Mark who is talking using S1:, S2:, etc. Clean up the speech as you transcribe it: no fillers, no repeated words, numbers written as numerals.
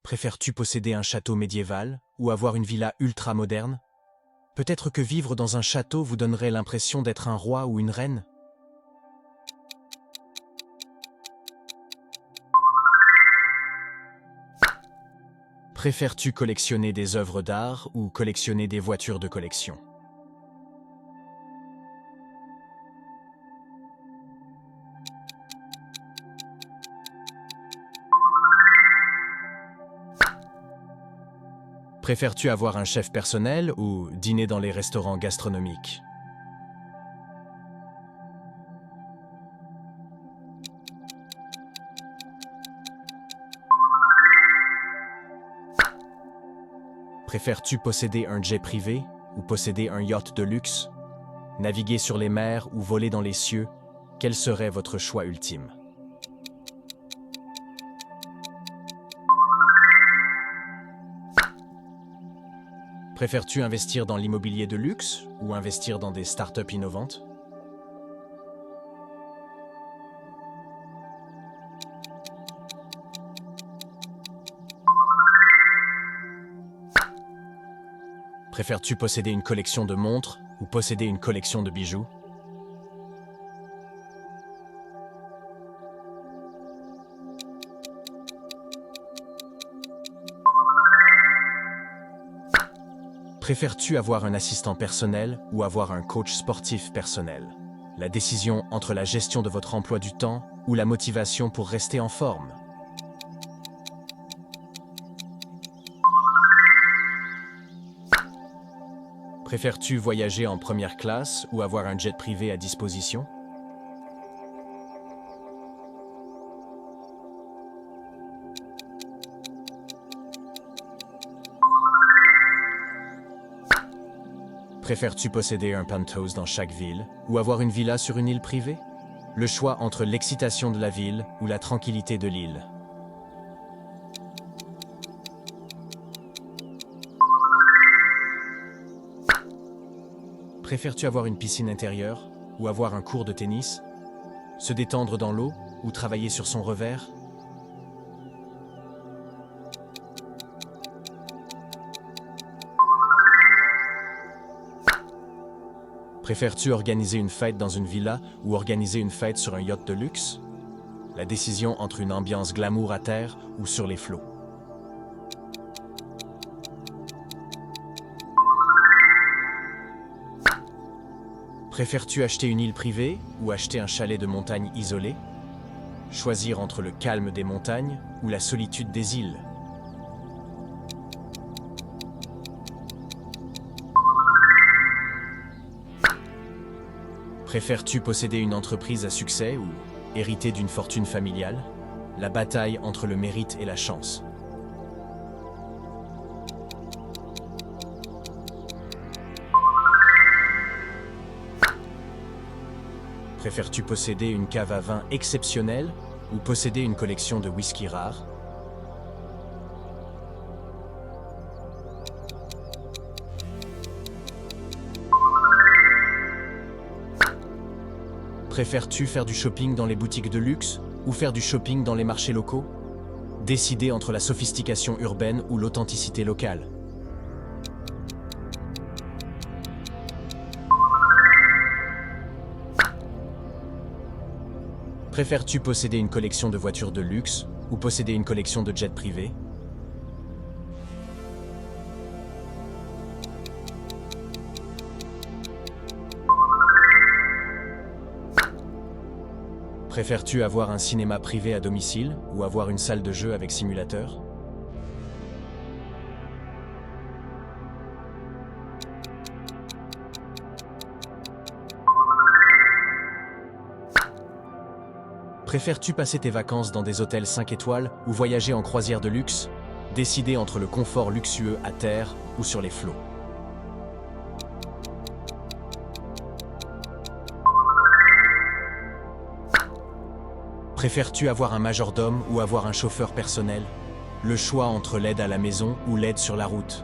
S1: Préfères-tu posséder un château médiéval ou avoir une villa ultra moderne? Peut-être que vivre dans un château vous donnerait l'impression d'être un roi ou une reine? Préfères-tu collectionner des œuvres d'art ou collectionner des voitures de collection? Préfères-tu avoir un chef personnel ou dîner dans les restaurants gastronomiques? Préfères-tu posséder un jet privé ou posséder un yacht de luxe? Naviguer sur les mers ou voler dans les cieux, quel serait votre choix ultime? Préfères-tu investir dans l'immobilier de luxe ou investir dans des startups innovantes? Préfères-tu posséder une collection de montres ou posséder une collection de bijoux? Préfères-tu avoir un assistant personnel ou avoir un coach sportif personnel? La décision entre la gestion de votre emploi du temps ou la motivation pour rester en forme. Préfères-tu voyager en première classe ou avoir un jet privé à disposition? Préfères-tu posséder un penthouse dans chaque ville ou avoir une villa sur une île privée? Le choix entre l'excitation de la ville ou la tranquillité de l'île. Préfères-tu avoir une piscine intérieure ou avoir un court de tennis? Se détendre dans l'eau ou travailler sur son revers? Préfères-tu organiser une fête dans une villa ou organiser une fête sur un yacht de luxe? La décision entre une ambiance glamour à terre ou sur les flots. Préfères-tu acheter une île privée ou acheter un chalet de montagne isolé? Choisir entre le calme des montagnes ou la solitude des îles. Préfères-tu posséder une entreprise à succès ou hériter d'une fortune familiale? La bataille entre le mérite et la chance. Préfères-tu posséder une cave à vin exceptionnelle ou posséder une collection de whisky rares? Préfères-tu faire du shopping dans les boutiques de luxe ou faire du shopping dans les marchés locaux? Décider entre la sophistication urbaine ou l'authenticité locale. Préfères-tu posséder une collection de voitures de luxe ou posséder une collection de jets privés? Préfères-tu avoir un cinéma privé à domicile ou avoir une salle de jeu avec simulateur? Préfères-tu passer tes vacances dans des hôtels 5 étoiles ou voyager en croisière de luxe? Décider entre le confort luxueux à terre ou sur les flots. Préfères-tu avoir un majordome ou avoir un chauffeur personnel? Le choix entre l'aide à la maison ou l'aide sur la route.